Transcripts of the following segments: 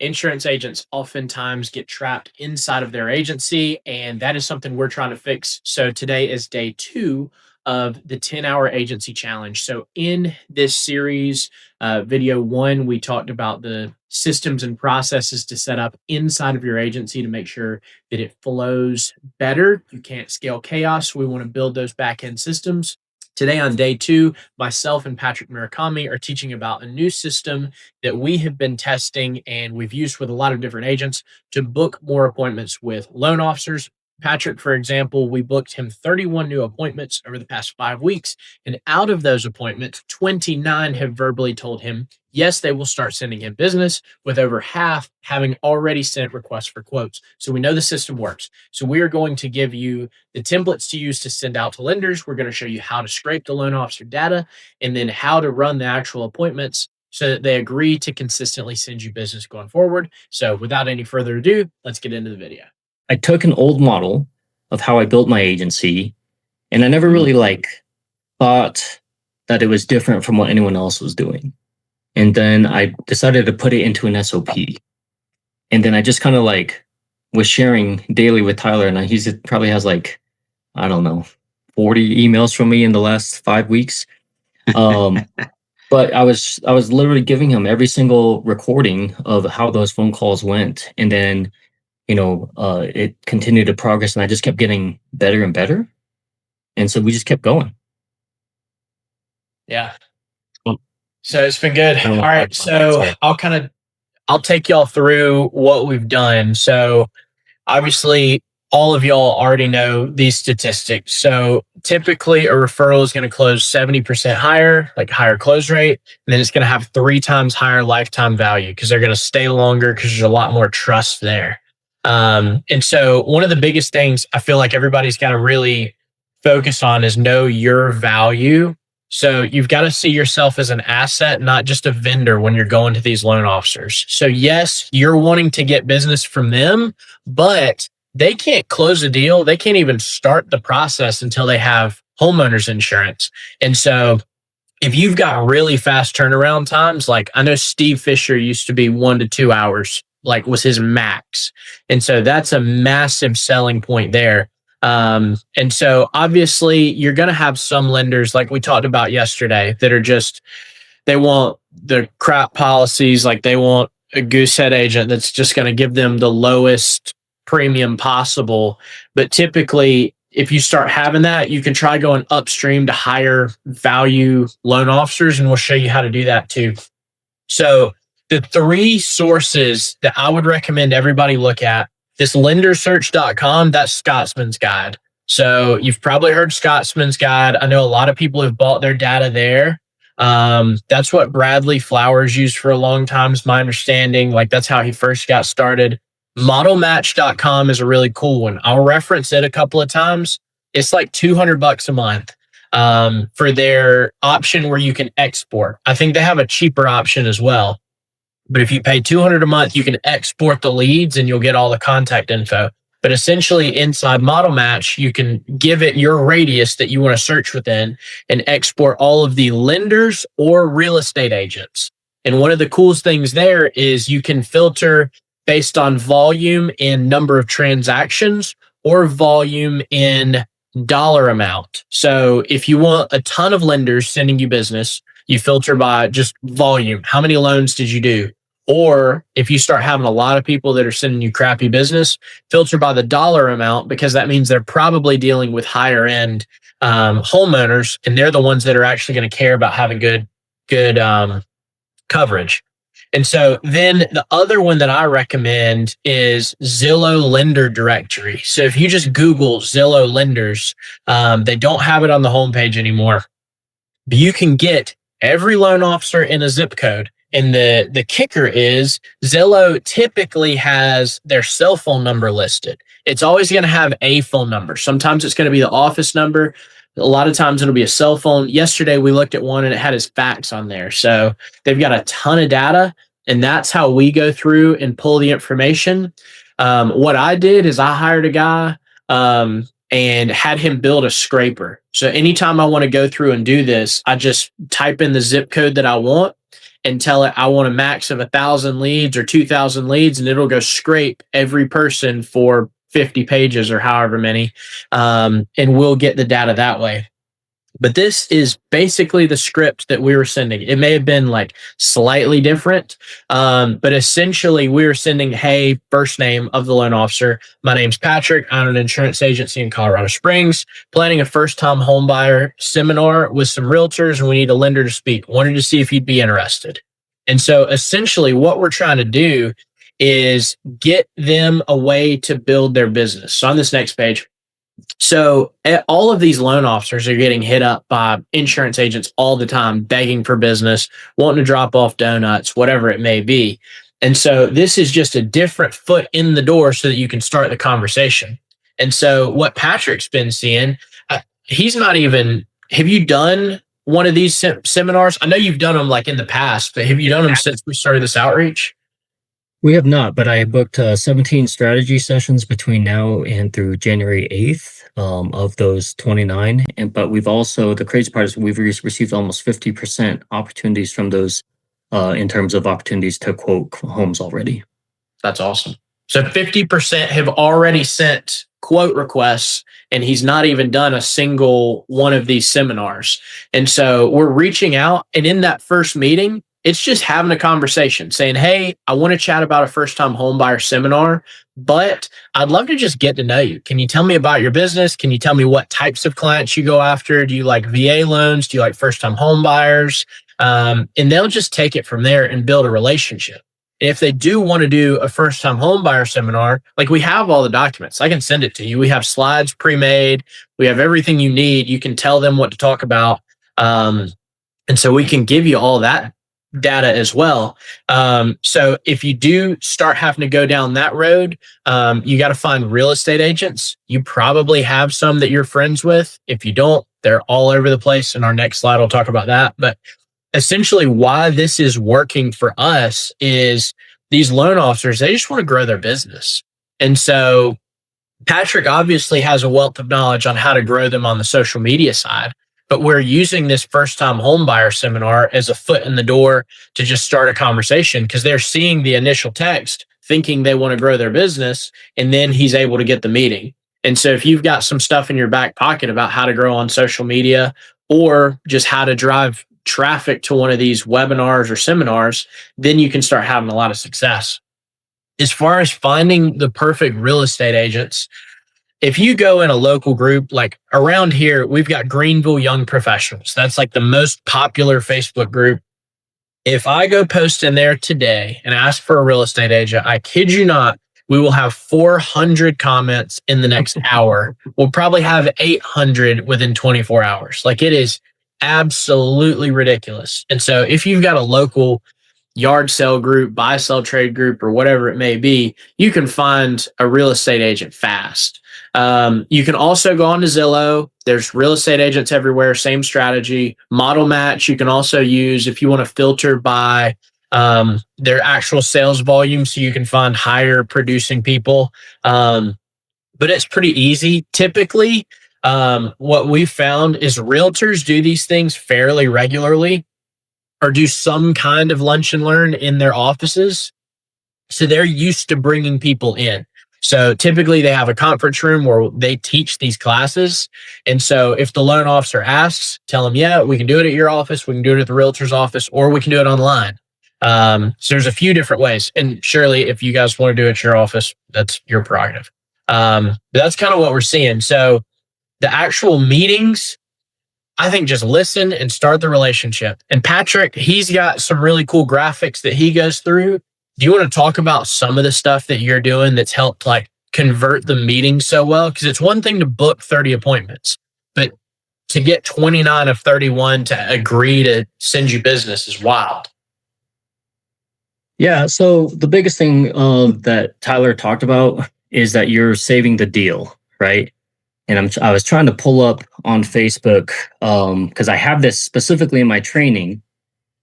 insurance agents oftentimes get trapped inside of their agency, and that is something we're trying to fix. So today is day 2 of the 10-hour agency challenge. So in this series, video 1, we talked about the systems and processes to set up inside of your agency to make sure that it flows better. You can't scale chaos. We want to build those back end systems. Today on day 2, myself and Patrick Murakami are teaching about a new system that we have been testing and we've used with a lot of different agents to book more appointments with loan officers. Patrick, for example, we booked him 31 new appointments over the past 5 weeks. And out of those appointments, 29 have verbally told him, yes, they will start sending him business, with over half having already sent requests for quotes. So we know the system works. So we are going to give you the templates to use to send out to lenders. We're going to show you how to scrape the loan officer data and then how to run the actual appointments so that they agree to consistently send you business going forward. So without any further ado, let's get into the video. I took an old model of how I built my agency, and I never really thought that it was different from what anyone else was doing. And then I decided to put it into an SOP. And then I just kind of was sharing daily with Tyler, and he probably has 40 emails from me in the last 5 weeks. But I was literally giving him every single recording of how those phone calls went. And then it continued to progress, and I just kept getting better and better. And so we just kept going. Yeah. So it's been good. All right. So I'll take y'all through what we've done. So obviously all of y'all already know these statistics. So typically a referral is going to close 70% higher, like higher close rate. And then it's going to have 3 times higher lifetime value because they're going to stay longer because there's a lot more trust there. And so one of the biggest things I feel like everybody's got to really focus on is know your value. So you've got to see yourself as an asset, not just a vendor when you're going to these loan officers. So yes, you're wanting to get business from them, but they can't close a deal. They can't even start the process until they have homeowners insurance. And so if you've got really fast turnaround times, like I know Steve Fisher used to be 1 to 2 hours, was his max. And so that's a massive selling point there. And so obviously you're going to have some lenders like we talked about yesterday that are they want the crap policies. Like they want a goosehead agent that's just going to give them the lowest premium possible. But typically if you start having that, you can try going upstream to higher value loan officers. And we'll show you how to do that too. So the 3 sources that I would recommend everybody look at, this lendersearch.com, that's Scotsman's Guide. So you've probably heard Scotsman's Guide. I know a lot of people have bought their data there. That's what Bradley Flowers used for a long time, is my understanding. That's how he first got started. Modelmatch.com is a really cool one. I'll reference it a couple of times. It's like $200 a month for their option where you can export. I think they have a cheaper option as well. But if you pay $200 a month, you can export the leads and you'll get all the contact info. But essentially inside Model Match, you can give it your radius that you want to search within and export all of the lenders or real estate agents. And one of the coolest things there is you can filter based on volume in number of transactions or volume in dollar amount. So if you want a ton of lenders sending you business, you filter by just volume. How many loans did you do? Or if you start having a lot of people that are sending you crappy business, filter by the dollar amount, because that means they're probably dealing with higher end homeowners, and they're the ones that are actually going to care about having good coverage. And so then the other one that I recommend is Zillow Lender Directory. So if you just Google Zillow Lenders, they don't have it on the homepage anymore, but you can get every loan officer in a zip code. And the kicker is Zillow typically has their cell phone number listed. It's always going to have a phone number. Sometimes it's going to be the office number. A lot of times it'll be a cell phone. Yesterday we looked at one and it had his fax on there. So they've got a ton of data, and that's how we go through and pull the information. What I did is I hired a guy and had him build a scraper. So anytime I want to go through and do this, I just type in the zip code that I want, and tell it I want a max of 1,000 leads or 2,000 leads, and it'll go scrape every person for 50 pages or however many, and we'll get the data that way. But this is basically the script that we were sending. It may have been like slightly different, but essentially we were sending, hey, first name of the loan officer. My name's Patrick. I'm an insurance agency in Colorado Springs, planning a first-time homebuyer seminar with some realtors, and we need a lender to speak. Wanted to see if you'd be interested. And so essentially what we're trying to do is get them a way to build their business. So on this next page, so all of these loan officers are getting hit up by insurance agents all the time, begging for business, wanting to drop off donuts, whatever it may be. And so this is just a different foot in the door so that you can start the conversation. And so what Patrick's been seeing, he's not even, have you done one of these seminars? I know you've done them like in the past, but have you done them since we started this outreach? We have not, but I booked 17 strategy sessions between now and through January 8th of those 29. But we've also, the crazy part is we've received almost 50% opportunities from those in terms of opportunities to quote homes already. That's awesome. So 50% have already sent quote requests, and he's not even done a single one of these seminars. And so we're reaching out, and in that first meeting, it's just having a conversation saying, hey, I want to chat about a first-time homebuyer seminar, but I'd love to just get to know you. Can you tell me about your business? Can you tell me what types of clients you go after? Do you like VA loans? Do you like first-time homebuyers? And they'll just take it from there and build a relationship. And if they do want to do a first-time homebuyer seminar, like we have all the documents, I can send it to you. We have slides pre-made. We have everything you need. You can tell them what to talk about. And so we can give you all that data as well. So if you do start having to go down that road, you got to find real estate agents. You probably have some that you're friends with. If you don't, they're all over the place. In our next slide, we'll talk about that. But essentially why this is working for us is these loan officers, they just want to grow their business. And so Patrick obviously has a wealth of knowledge on how to grow them on the social media side. But we're using this first-time homebuyer seminar as a foot in the door to just start a conversation because they're seeing the initial text, thinking they want to grow their business, and then he's able to get the meeting. And so if you've got some stuff in your back pocket about how to grow on social media or just how to drive traffic to one of these webinars or seminars, then you can start having a lot of success. As far as finding the perfect real estate agents, if you go in a local group, like around here, we've got Greenville Young Professionals. That's like the most popular Facebook group. If I go post in there today and ask for a real estate agent, I kid you not, we will have 400 comments in the next hour. We'll probably have 800 within 24 hours. Like it is absolutely ridiculous. And so if you've got a local yard sale group, buy sell trade group, or whatever it may be, you can find a real estate agent fast. You can also go on to Zillow. There's real estate agents everywhere, same strategy. Model Match you can also use if you want to filter by their actual sales volume so you can find higher producing people. But it's pretty easy. Typically, what we've found is realtors do these things fairly regularly or do some kind of lunch and learn in their offices. So they're used to bringing people in. So typically they have a conference room where they teach these classes. And so if the loan officer asks, tell them, yeah, we can do it at your office. We can do it at the realtor's office, or we can do it online. So there's a few different ways. And surely if you guys want to do it at your office, that's your prerogative. But that's kind of what we're seeing. So the actual meetings, I think just listen and start the relationship. And Patrick, he's got some really cool graphics that he goes through. Do you want to talk about some of the stuff that you're doing that's helped like convert the meeting so well? Because it's one thing to book 30 appointments, but to get 29 of 31 to agree to send you business is wild. Yeah. So the biggest thing that Tyler talked about is that you're saving the deal, right? And I was trying to pull up on Facebook because I have this specifically in my training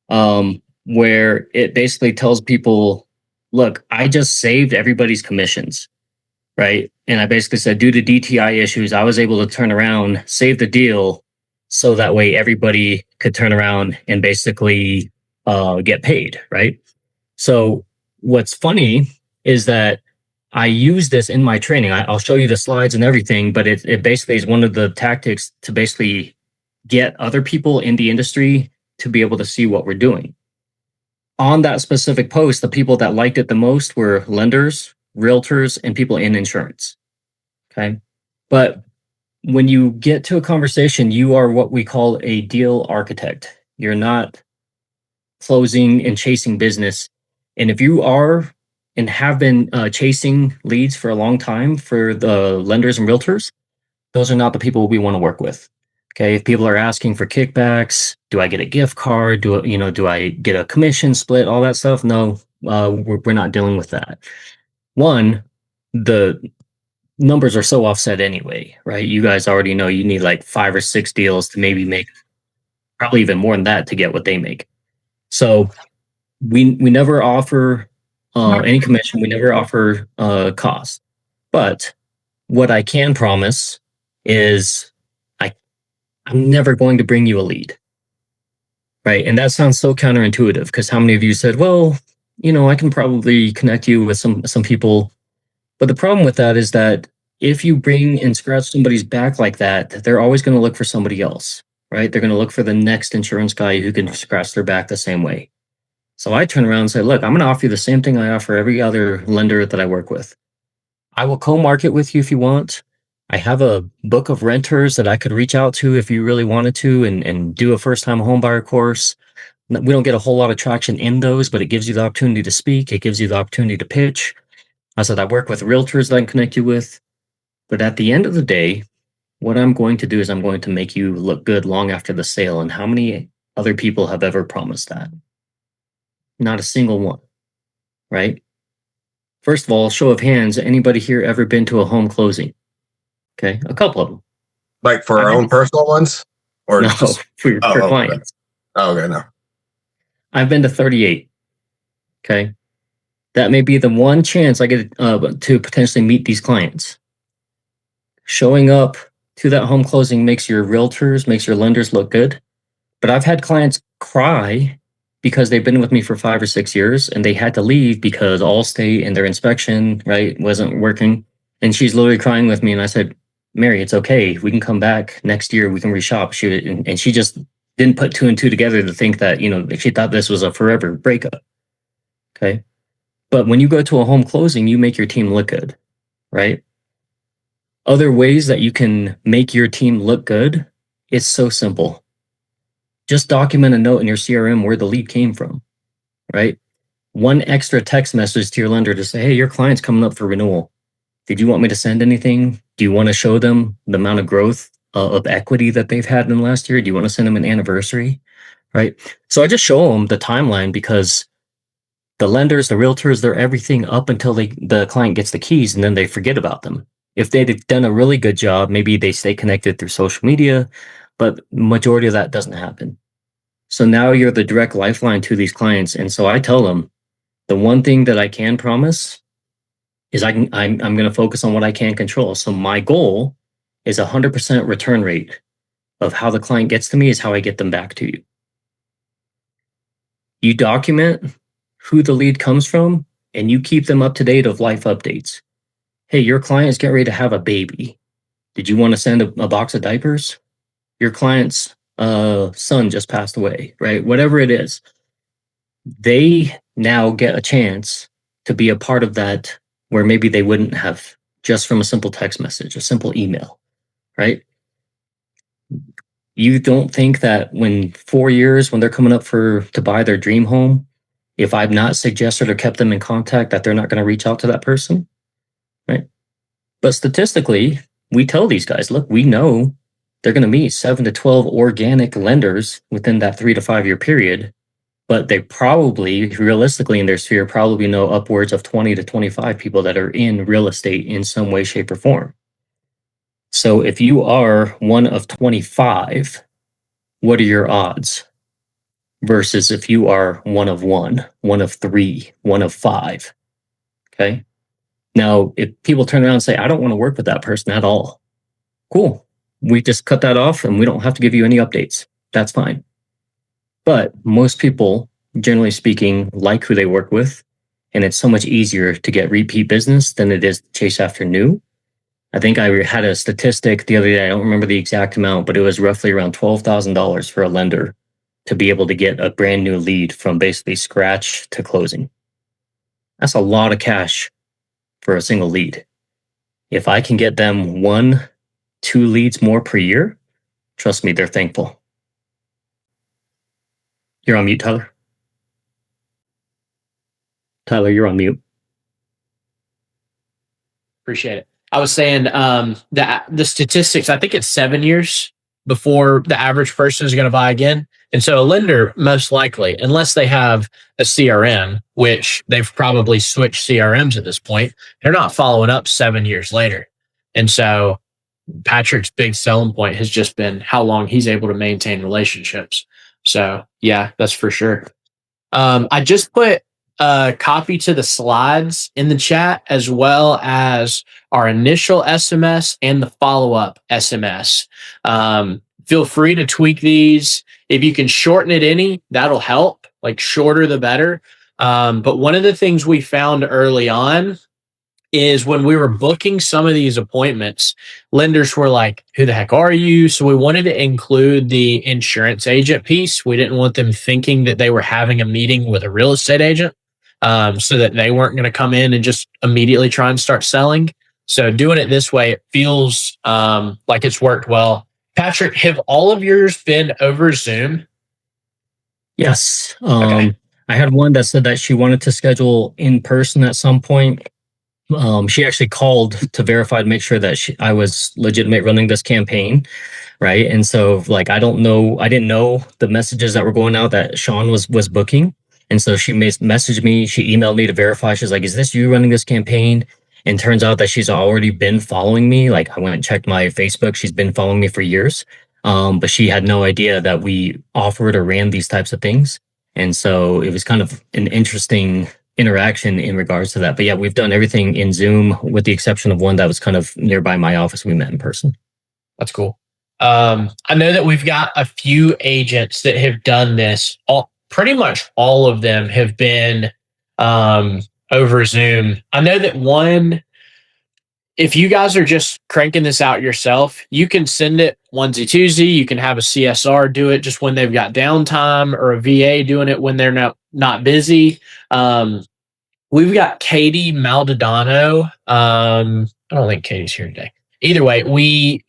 where it basically tells people, look, I just saved everybody's commissions, right? And I basically said, due to DTI issues, I was able to turn around, save the deal, so that way everybody could turn around and basically get paid, right? So what's funny is that I use this in my training. I'll show you the slides and everything, but it basically is one of the tactics to basically get other people in the industry to be able to see what we're doing. On that specific post, the people that liked it the most were lenders, realtors, and people in insurance. Okay. But when you get to a conversation, you are what we call a deal architect. You're not closing and chasing business. And if you are and have been chasing leads for a long time for the lenders and realtors, those are not the people we want to work with. Okay, if people are asking for kickbacks, do I get a gift card? Do I get a commission split? All that stuff? No, we're not dealing with that. One, the numbers are so offset anyway, right? You guys already know you need like 5 or 6 deals to maybe make probably even more than that to get what they make. So we never offer any commission. We never offer cost. But what I can promise is I I'm never going to bring you a lead, right? And that sounds so counterintuitive because how many of you said, well, I can probably connect you with some people. But the problem with that is that if you bring and scratch somebody's back like that, they're always going to look for somebody else, right? They're going to look for the next insurance guy who can scratch their back the same way. So I turn around and say, look, I'm going to offer you the same thing I offer every other lender that I work with. I will co-market with you if you want. I have a book of renters that I could reach out to if you really wanted to and do a first-time homebuyer course. We don't get a whole lot of traction in those, but it gives you the opportunity to speak. It gives you the opportunity to pitch. I said, I work with realtors that I can connect you with. But at the end of the day, what I'm going to do is I'm going to make you look good long after the sale. And how many other people have ever promised that? Not a single one, right? First of all, show of hands, anybody here ever been to a home closing? Okay, a couple of them. Like for our own personal ones? Or no, just for clients. Okay, no. I've been to 38. Okay. That may be the one chance I get to potentially meet these clients. Showing up to that home closing makes your realtors, makes your lenders look good. But I've had clients cry because they've been with me for 5 or 6 years and they had to leave because Allstate and their inspection, right, wasn't working. And she's literally crying with me. And I said, Mary, it's okay. We can come back next year. We can reshop. And she just didn't put 2 and 2 together to think that, she thought this was a forever breakup. Okay. But when you go to a home closing, you make your team look good, right? Other ways that you can make your team look good, it's so simple. Just document a note in your CRM where the lead came from, right? One extra text message to your lender to say, hey, your client's coming up for renewal. Did you want me to send anything? Do you want to show them the amount of growth of equity that they've had in the last year? Do you want to send them an anniversary, right? So I just show them the timeline because the lenders, the realtors, they're everything up until the client gets the keys and then they forget about them. If they'd done a really good job, maybe they stay connected through social media, but majority of that doesn't happen. So now you're the direct lifeline to these clients. And so I tell them the one thing that I can promise is I'm going to focus on what I can control. So my goal is 100% return rate of how the client gets to me is how I get them back to you. You document who the lead comes from and you keep them up to date of life updates. Hey, your client's getting ready to have a baby. Did you want to send a box of diapers? Your client's son just passed away, right? Whatever it is, they now get a chance to be a part of that where maybe they wouldn't have just from a simple text message, a simple email, right? You don't think that when 4 years, when they're coming up to buy their dream home, if I've not suggested or kept them in contact, that they're not going to reach out to that person, right? But statistically, we tell these guys, look, we know they're going to meet 7 to 12 organic lenders within that 3 to 5 year period, but they probably, realistically in their sphere, probably know upwards of 20 to 25 people that are in real estate in some way, shape, or form. So if you are one of 25, what are your odds? Versus if you are one of 3, one of 5. Okay. Now, if people turn around and say, I don't want to work with that person at all, cool. We just cut that off and we don't have to give you any updates. That's fine. But most people generally speaking, like who they work with. And it's so much easier to get repeat business than it is to chase after new. I think I had a statistic the other day. I don't remember the exact amount, but it was roughly around $12,000 for a lender to be able to get a brand new lead from basically scratch to closing. That's a lot of cash for a single lead. If I can get them 1-2 leads more per year, trust me, they're thankful. You're on mute, Tyler. Tyler, you're on mute. Appreciate it. I was saying the statistics, I think it's 7 years before the average person is going to buy again. And so a lender, most likely, unless they have a CRM, which they've probably switched CRMs at this point, they're not following up 7 years later. And so Patrick's big selling point has just been how long he's able to maintain relationships. So yeah, that's for sure. I just put a copy to the slides in the chat, as well as our initial SMS and the follow-up SMS. Feel free to tweak these. If you can shorten it any, that'll help. Like, shorter the better. But one of the things we found early on is when we were booking some of these appointments, lenders were like, who the heck are you? So we wanted to include the insurance agent piece. We didn't want them thinking that they were having a meeting with a real estate agent, so that they weren't going to come in and just immediately try and start selling. So doing it this way, it feels like it's worked well. Patrick, have all of yours been over Zoom? Yes. Okay. I had one that said that she wanted to schedule in person at some point. She actually called to verify to make sure that I was legitimate running this campaign, right? And so, like, I didn't know the messages that were going out that Sean was booking, and so she messaged me, she emailed me to verify. She's like, "Is this you running this campaign?" And turns out that she's already been following me. Like, I went and checked my Facebook; she's been following me for years, but she had no idea that we offered or ran these types of things, and so it was kind of an interesting interaction in regards to that. But yeah, we've done everything in Zoom with the exception of one that was kind of nearby my office. We met in person. That's cool. I know that we've got a few agents that have done this. Pretty much all of them have been over Zoom. I know that one, if you guys are just cranking this out yourself, you can send it onesie twosie. You can have a CSR do it just when they've got downtime, or a VA doing it when they're not busy. We've got Katie Maldonado. I don't think Katie's here today. Either way,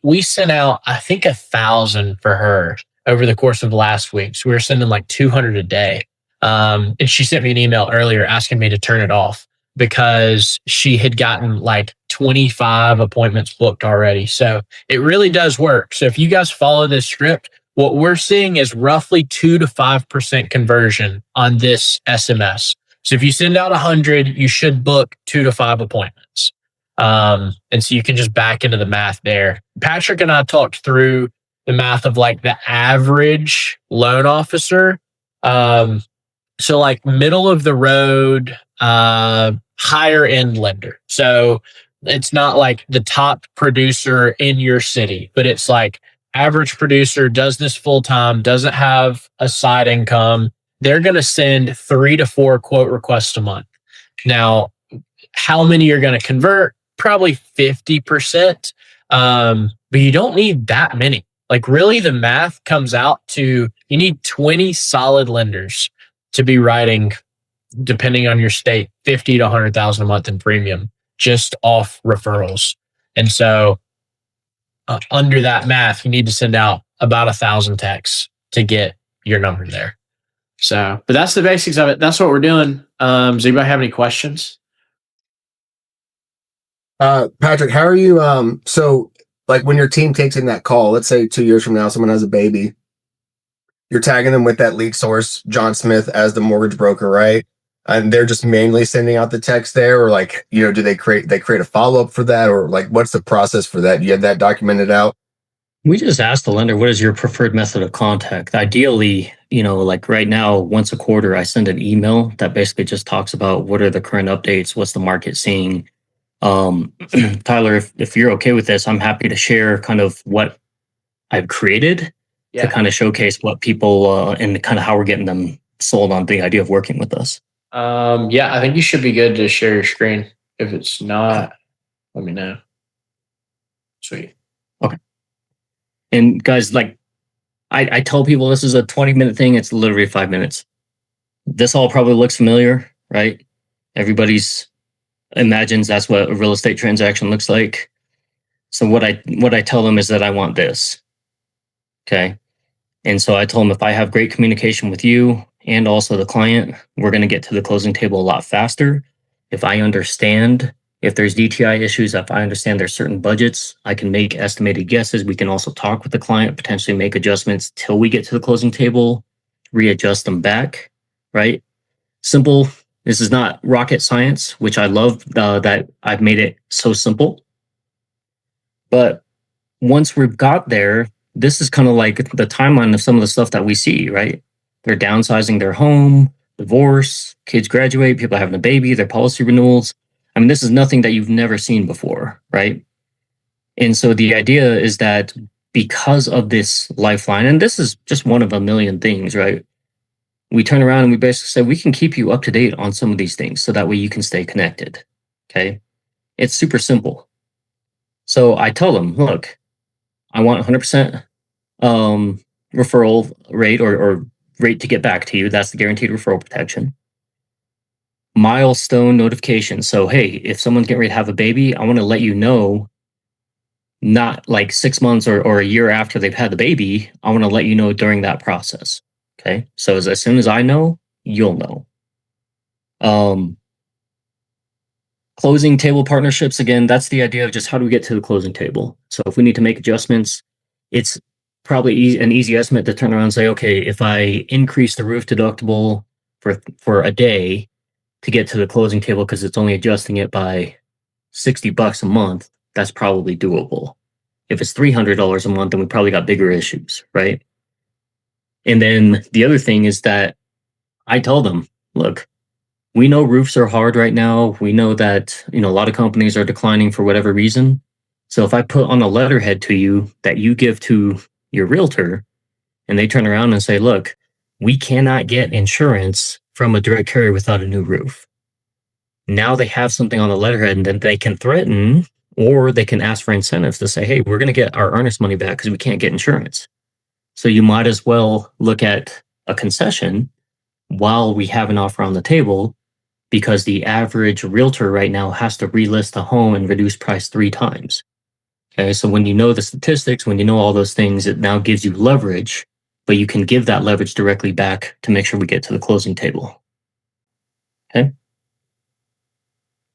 we sent out, I think, 1,000 for her over the course of last week. So we were sending like 200 a day. And she sent me an email earlier asking me to turn it off because she had gotten like 25 appointments booked already. So it really does work. So if you guys follow this script, what we're seeing is roughly 2 to 5% conversion on this SMS. So if you send out 100, you should book 2 to 5 appointments. And so you can just back into the math there. Patrick and I talked through the math of like the average loan officer. So like middle of the road, higher end lender. So it's not like the top producer in your city, but it's like average producer, does this full time, doesn't have a side income. They're going to send 3 to 4 quote requests a month. Now, how many are going to convert? Probably 50%. But you don't need that many. Like, really, the math comes out to you need 20 solid lenders to be writing, depending on your state, 50 to 100,000 a month in premium just off referrals. And so under that math, you need to send out about 1,000 texts to get your number there. So, but that's the basics of it. That's what we're doing. Does anybody have any questions? Patrick, how are you? So like when your team takes in that call, let's say 2 years from now, someone has a baby, you're tagging them with that lead source, John Smith, as the mortgage broker, right? And they're just manually sending out the text there, or like, do they create a follow-up for that, or like, what's the process for that? You have that documented out? We just asked the lender, what is your preferred method of contact? Ideally, like right now, once a quarter, I send an email that basically just talks about what are the current updates, what's the market seeing. Tyler, if you're okay with this, I'm happy to share kind of what I've created to kind of showcase what people and kind of how we're getting them sold on the idea of working with us. Yeah, I think you should be good to share your screen. If it's not, let me know. Sweet. Okay. And guys, like I tell people this is a 20-minute thing. It's literally 5 minutes. This all probably looks familiar, right? Everybody's imagines that's what a real estate transaction looks like. So what I tell them is that I want this. Okay. And so I told them if I have great communication with you and also the client, we're going to get to the closing table a lot faster. If I understand if there's DTI issues, if I understand there's certain budgets, I can make estimated guesses. We can also talk with the client, potentially make adjustments till we get to the closing table, readjust them back, right? Simple. This is not rocket science, which I love that I've made it so simple. But once we've got there, this is kind of like the timeline of some of the stuff that we see, right? They're downsizing their home, divorce, kids graduate, people having a baby, their policy renewals. I mean, this is nothing that you've never seen before, right? And so the idea is that because of this lifeline, and this is just one of a million things, right? We turn around and we basically say, we can keep you up to date on some of these things so that way you can stay connected. Okay. It's super simple. So I tell them, look, I want 100% referral rate or rate to get back to you. That's the guaranteed referral protection. Milestone notification. So, hey, if someone's getting ready to have a baby, I want to let you know, not like 6 months or a year after they've had the baby. I want to let you know during that process. Okay. So as soon as I know, you'll know. Closing table partnerships, again, that's the idea of just how do we get to the closing table. So if we need to make adjustments, it's probably an easy estimate to turn around and say, okay, if I increase the roof deductible for a day to get to the closing table because it's only adjusting it by $60 a month, that's probably doable. If it's $300 a month, then we probably got bigger issues, right? And then the other thing is that I tell them, look, we know roofs are hard right now. We know that, a lot of companies are declining for whatever reason. So if I put on a letterhead to you that you give to your realtor and they turn around and say, look, we cannot get insurance from a direct carrier without a new roof. Now they have something on the letterhead and then they can threaten or they can ask for incentives to say, hey, we're going to get our earnest money back because we can't get insurance. So you might as well look at a concession while we have an offer on the table, because the average realtor right now has to relist a home and reduce price 3 times. Okay, so when you know the statistics, when you know all those things, it now gives you leverage, but you can give that leverage directly back to make sure we get to the closing table. Okay.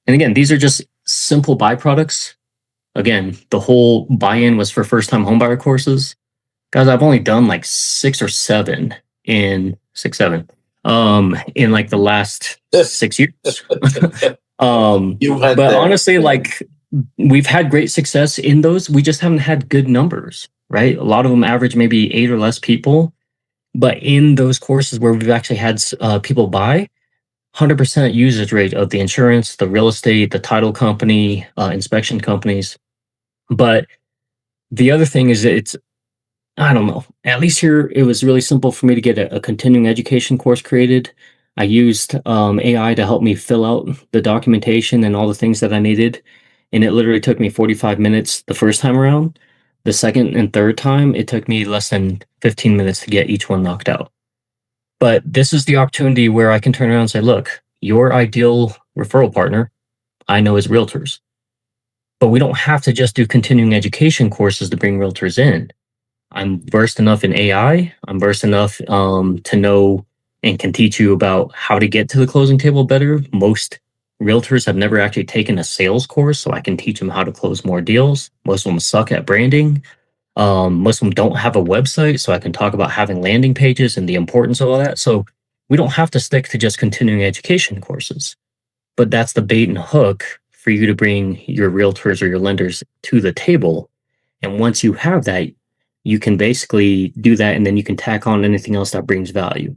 And again, these are just simple byproducts. Again, the whole buy-in was for first-time homebuyer courses. Guys, I've only done like 6 or 7 in like the last 6 years. But honestly, like we've had great success in those. We just haven't had good numbers, right? A lot of them average maybe 8 or less people. But in those courses where we've actually had people buy, 100% usage rate of the insurance, the real estate, the title company, inspection companies. But the other thing is I don't know. At least here, it was really simple for me to get a continuing education course created. I used AI to help me fill out the documentation and all the things that I needed. And it literally took me 45 minutes the first time around. The second and third time, it took me less than 15 minutes to get each one knocked out. But this is the opportunity where I can turn around and say, look, your ideal referral partner, I know is realtors. But we don't have to just do continuing education courses to bring realtors in. I'm versed enough in AI. I'm versed enough to know and can teach you about how to get to the closing table better. Most realtors have never actually taken a sales course, so I can teach them how to close more deals. Most of them suck at branding. Most of them don't have a website, so I can talk about having landing pages and the importance of all that. So we don't have to stick to just continuing education courses, but that's the bait and hook for you to bring your realtors or your lenders to the table. And once you have that, you can basically do that, and then you can tack on anything else that brings value.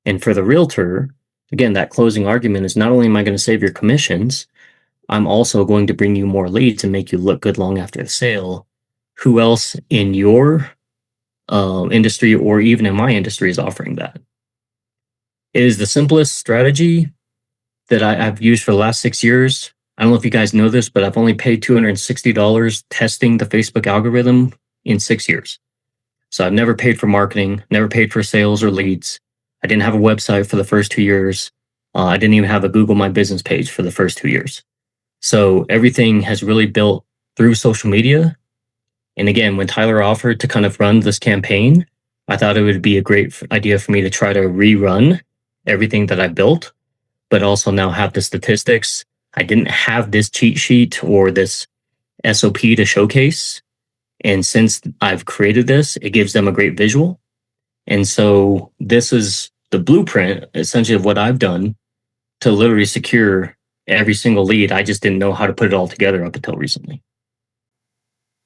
And for the realtor, again, that closing argument is not only am I going to save your commissions, I'm also going to bring you more leads and make you look good long after the sale. Who else in your industry or even in my industry is offering that? It is the simplest strategy that I've used for the last 6 years. I don't know if you guys know this, but I've only paid $260 testing the Facebook algorithm in 6 years. So I've never paid for marketing, never paid for sales or leads. I didn't have a website for the first 2 years. I didn't even have a Google My Business page for the first 2 years. So everything has really built through social media. And again, when Tyler offered to kind of run this campaign, I thought it would be a great idea for me to try to rerun everything that I built, but also now have the statistics. I didn't have this cheat sheet or this SOP to showcase. And since I've created this, it gives them a great visual. And so this is the blueprint, essentially, of what I've done to literally secure every single lead. I just didn't know how to put it all together up until recently.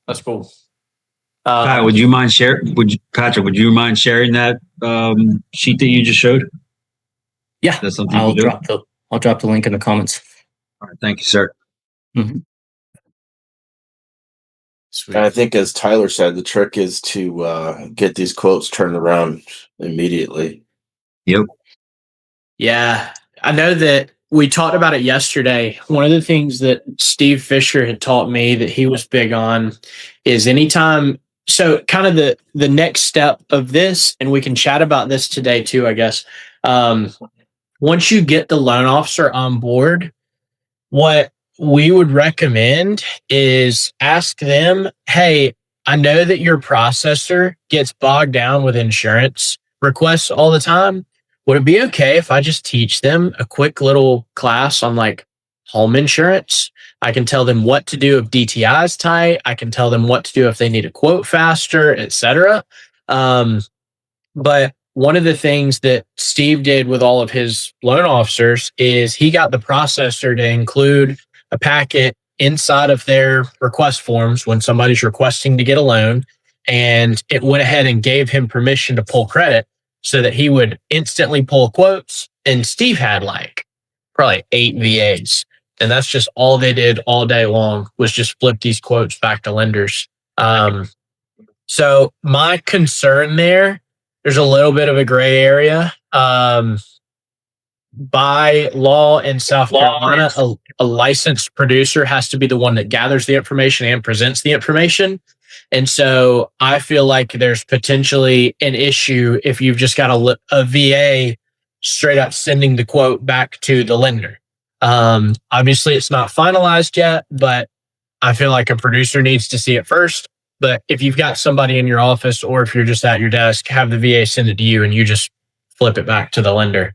That's cool. Pat, would you mind sharing? Patrick, would you mind sharing that sheet that you just showed? Yeah, that's something I'll drop the link in the comments. All right, thank you, sir. Mm-hmm. Sweet. And I think, as Tyler said, the trick is to get these quotes turned around immediately. Yep. Yeah, I know that we talked about it yesterday. One of the things that Steve Fisher had taught me that he was big on is anytime. So kind of the next step of this, and we can chat about this today too, I guess. Once you get the loan officer on board, what we would recommend is ask them, hey, I know that your processor gets bogged down with insurance requests all the time. Would it be okay if I just teach them a quick little class on like home insurance? I can tell them what to do if DTI is tight. I can tell them what to do if they need a quote faster, etc. But one of the things that Steve did with all of his loan officers is he got the processor to include a packet inside of their request forms when somebody's requesting to get a loan. And it went ahead and gave him permission to pull credit so that he would instantly pull quotes. And Steve had like probably 8 VAs. And that's just all they did all day long was just flip these quotes back to lenders. So my concern there's a little bit of a gray area. By law in South Carolina, a licensed producer has to be the one that gathers the information and presents the information. And so I feel like there's potentially an issue if you've just got a VA straight up sending the quote back to the lender. Obviously, it's not finalized yet, but I feel like a producer needs to see it first. But if you've got somebody in your office or if you're just at your desk, have the VA send it to you and you just flip it back to the lender.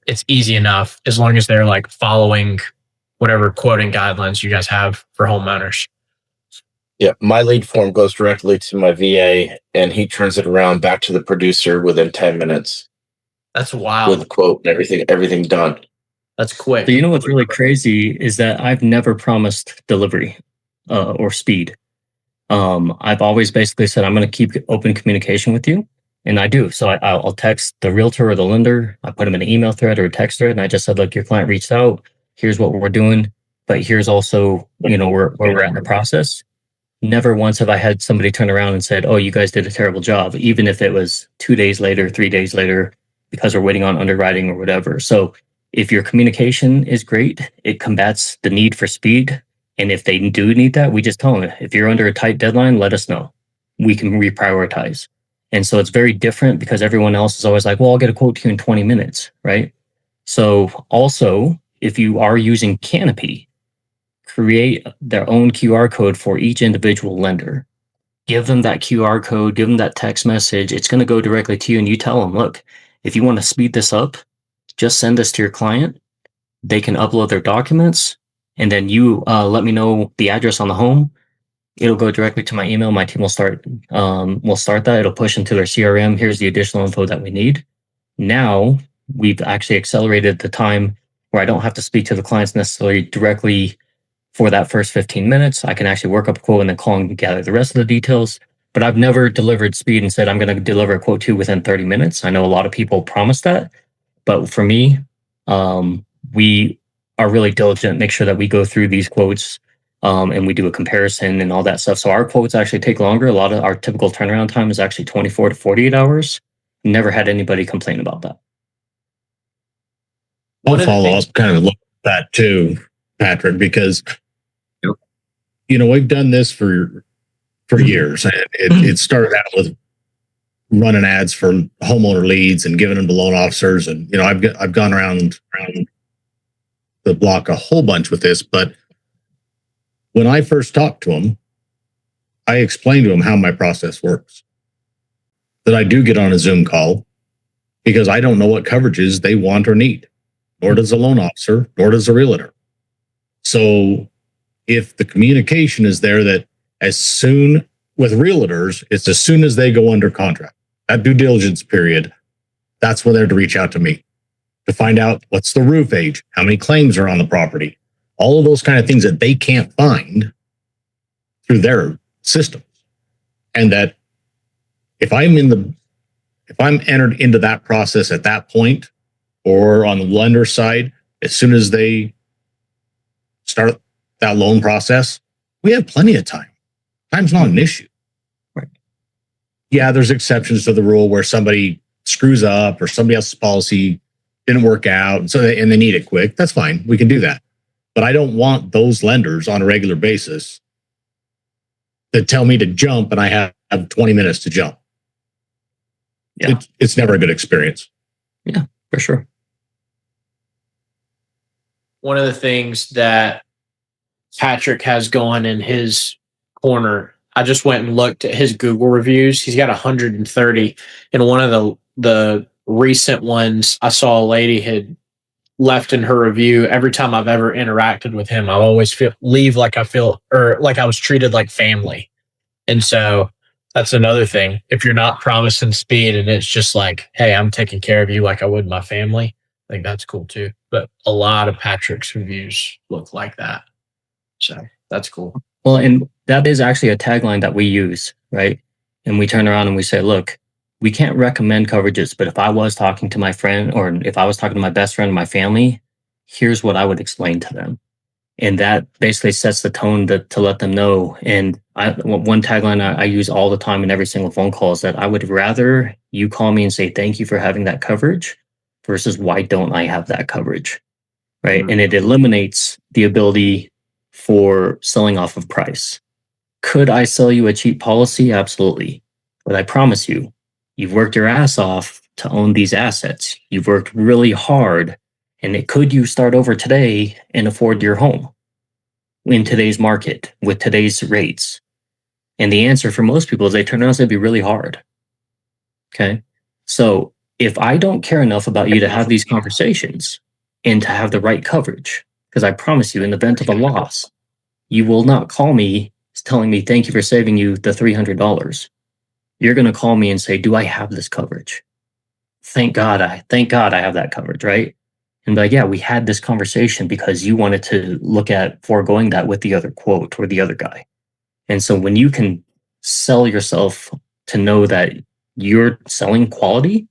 It's easy enough as long as they're like following whatever quoting guidelines you guys have for homeowners. Yeah, my lead form goes directly to my VA and he turns it around back to the producer within 10 minutes. That's wild. With the quote and everything done. That's quick. So you know what's really crazy is that I've never promised delivery or speed. I've always basically said I'm going to keep open communication with you, and I do. So I'll text the realtor or the lender. I put them in an email thread or a text thread, and I just said, look, your client reached out. Here's what we're doing, but here's also where we're at in the process. Never once have I had somebody turn around and said, oh, you guys did a terrible job, even if it was 2 days later, 3 days later, because we're waiting on underwriting or whatever. So if your communication is great, it combats the need for speed. And if they do need that, we just tell them, if you're under a tight deadline, let us know. We can reprioritize. And so it's very different because everyone else is always like, well, I'll get a quote to you in 20 minutes, right? So also, if you are using Canopy, create their own QR code for each individual lender. Give them that QR code, give them that text message. It's going to go directly to you and you tell them, look, if you want to speed this up, just send this to your client. They can upload their documents and then you let me know the address on the home. It'll go directly to my email. My team will start that. It'll push into their CRM. Here's the additional info that we need. Now we've actually accelerated the time where I don't have to speak to the clients necessarily directly for that first 15 minutes. I can actually work up a quote and then call and gather the rest of the details. But I've never delivered speed and said I'm going to deliver a quote to you within 30 minutes. I know a lot of people promise that. But for me, we are really diligent, make sure that we go through these quotes and we do a comparison and all that stuff. So our quotes actually take longer. A lot of our typical turnaround time is actually 24 to 48 hours. Never had anybody complain about that. One I'll of the follow things- up kind of look at that too, Patrick, because Yep. We've done this for years, and it started out with running ads for homeowner leads and giving them to loan officers, and I've gone around the block a whole bunch with this. But when I first talked to them, I explained to them how my process works. That I do get on a Zoom call because I don't know what coverages they want or need, nor does a loan officer, nor does a realtor. So if the communication is there that as soon with realtors, it's as soon as they go under contract, that due diligence period, that's when they're to reach out to me to find out what's the roof age, how many claims are on the property, all of those kind of things that they can't find through their systems. And that if I'm entered into that process at that point, or on the lender side, as soon as they start that loan process, we have plenty of time. Time's not an issue. Right. Yeah, there's exceptions to the rule where somebody screws up or somebody else's policy didn't work out, and they need it quick. That's fine. We can do that. But I don't want those lenders on a regular basis that tell me to jump and I have 20 minutes to jump. Yeah. It's never a good experience. Yeah, for sure. One of the things that Patrick has going in his corner, I just went and looked at his Google reviews. He's got 130. And one of the recent ones, I saw a lady had left in her review. Every time I've ever interacted with him, I always leave like I was treated like family. And so that's another thing. If you're not promising speed and it's just like, hey, I'm taking care of you like I would my family, I think that's cool too. But a lot of Patrick's reviews look like that. So that's cool. Well, and that is actually a tagline that we use, right? And we turn around and we say, look, we can't recommend coverages, but if I was talking to my friend or if I was talking to my best friend or my family, here's what I would explain to them. And that basically sets the tone to let them know. And one tagline I use all the time in every single phone call is that I would rather you call me and say, thank you for having that coverage versus why don't I have that coverage, right? Mm-hmm. And it eliminates the ability for selling off of price. Could I sell you a cheap policy? Absolutely. But I promise you, you've worked your ass off to own these assets. You've worked really hard. And could you start over today and afford your home in today's market with today's rates? And the answer for most people is they turn around and say it'd be really hard. Okay. So if I don't care enough about you to have these conversations and to have the right coverage, because I promise you, in the event of a loss, you will not call me telling me, thank you for saving you the $300. You're going to call me and say, do I have this coverage? Thank God I have that coverage, right? And be like, yeah, we had this conversation because you wanted to look at foregoing that with the other quote or the other guy. And so when you can sell yourself to know that you're selling quality,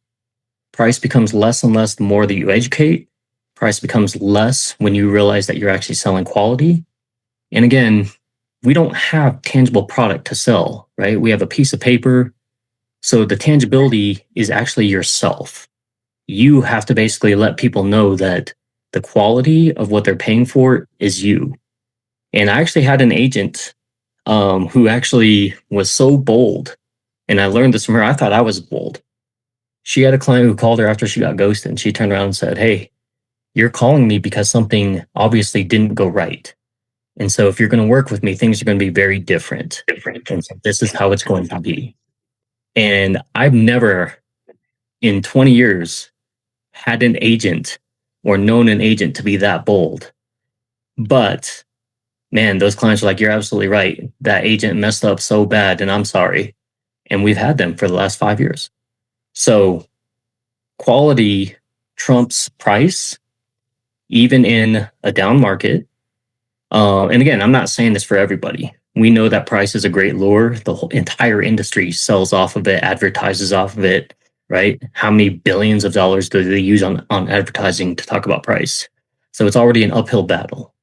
price becomes less and less the more that you educate. Price becomes less when you realize that you're actually selling quality. And again, we don't have tangible product to sell, right? We have a piece of paper. So the tangibility is actually yourself. You have to basically let people know that the quality of what they're paying for is you. And I actually had an agent who actually was so bold, and I learned this from her. I thought I was bold. She had a client who called her after she got ghosted, and she turned around and said, hey, you're calling me because something obviously didn't go right. And so if you're going to work with me, things are going to be very different. And so this is how it's going to be. And I've never in 20 years had an agent or known an agent to be that bold. But man, those clients are like, you're absolutely right. That agent messed up so bad and I'm sorry. And we've had them for the last 5 years. So quality trumps price, even in a down market. And again, I'm not saying this for everybody. We know that price is a great lure. The whole entire industry sells off of it, advertises off of it, right? How many billions of dollars do they use on advertising to talk about price? So it's already an uphill battle.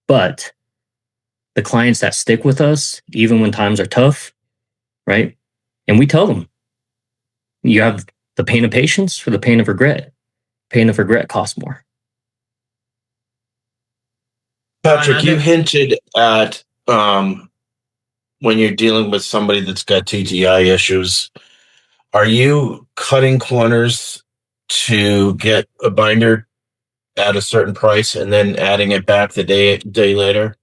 But the clients that stick with us, even when times are tough, right? And we tell them, you have the pain of patience or the pain of regret. Pain of regret costs more. Patrick, you hinted at when you're dealing with somebody that's got TTI issues, are you cutting corners to get a binder at a certain price and then adding it back the day later?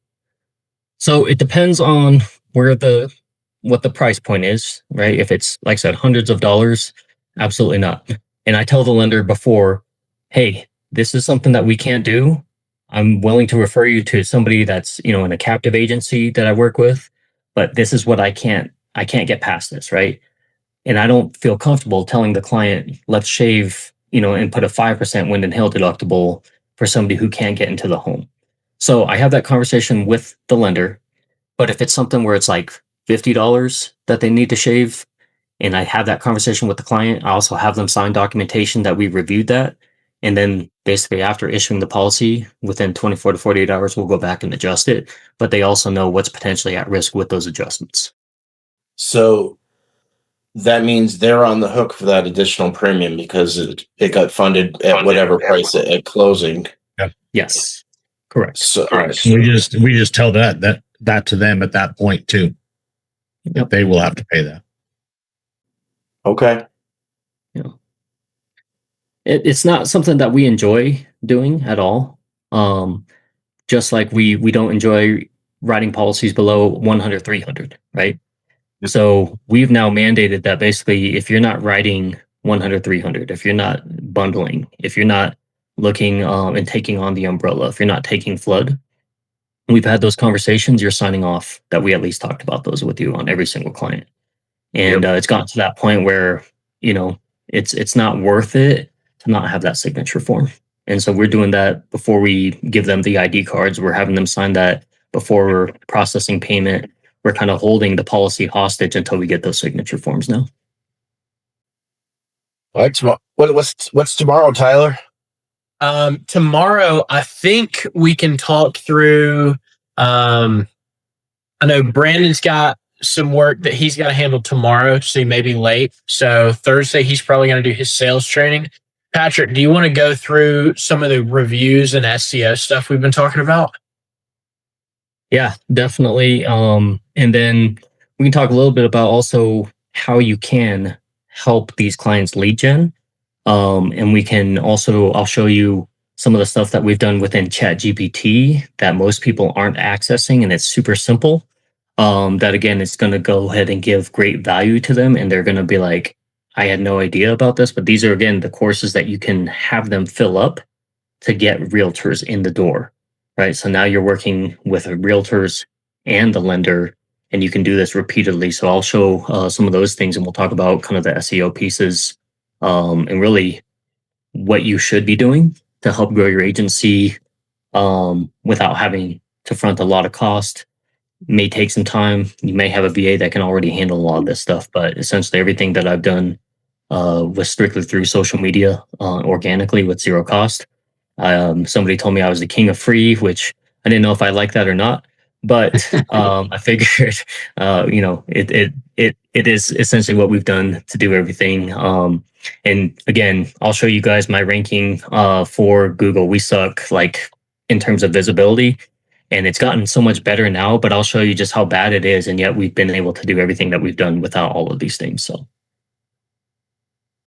So it depends on what the price point is, right? If it's, like I said, hundreds of dollars, absolutely not. And I tell the lender before, hey, this is something that we can't do. I'm willing to refer you to somebody that's, in a captive agency that I work with, but this is what I can't get past this, right? And I don't feel comfortable telling the client, let's shave, and put a 5% wind and hail deductible for somebody who can't get into the home. So I have that conversation with the lender. But if it's something where it's like $50 that they need to shave, and I have that conversation with the client, I also have them sign documentation that we reviewed that. And then basically after issuing the policy, within 24 to 48 hours, we'll go back and adjust it. But they also know what's potentially at risk with those adjustments. So that means they're on the hook for that additional premium because it got funded at whatever price at closing. Yes, correct. So We just tell that to them at that point too. Yep. They will have to pay that. okay. It's not something that we enjoy doing at all. Just like we don't enjoy writing policies below 100, 300, right? So we've now mandated that basically if you're not writing 100, 300, if you're not bundling, if you're not looking and taking on the umbrella, if you're not taking flood, we've had those conversations, you're signing off that we at least talked about those with you on every single client. And it's gotten to that point where, it's not worth it to not have that signature form. And so we're doing that before we give them the ID cards. We're having them sign that before we're processing payment. We're kind of holding the policy hostage until we get those signature forms now. All right, what's tomorrow, Tyler? Tomorrow, I think we can talk through. I know Brandon's got some work that he's got to handle tomorrow, so he may be late. So Thursday, he's probably going to do his sales training. Patrick, do you want to go through some of the reviews and SEO stuff we've been talking about? Yeah, definitely. And then we can talk a little bit about also how you can help these clients lead gen. And we can also, I'll show you some of the stuff that we've done within ChatGPT that most people aren't accessing, and it's super simple. That again, it's going to go ahead and give great value to them, and they're going to be like, I had no idea about this, but these are again the courses that you can have them fill up to get realtors in the door, right? So now you're working with realtors and the lender, and you can do this repeatedly. So I'll show some of those things, and we'll talk about kind of the SEO pieces and really what you should be doing to help grow your agency without having to front a lot of cost. May take some time. You may have a VA that can already handle a lot of this stuff, but essentially everything that I've done was strictly through social media organically with zero cost. Somebody told me I was the king of free, which I didn't know if I like that or not, but I figured, it is essentially what we've done to do everything. And again, I'll show you guys my ranking for Google. We suck like in terms of visibility, and it's gotten so much better now, but I'll show you just how bad it is. And yet we've been able to do everything that we've done without all of these things. So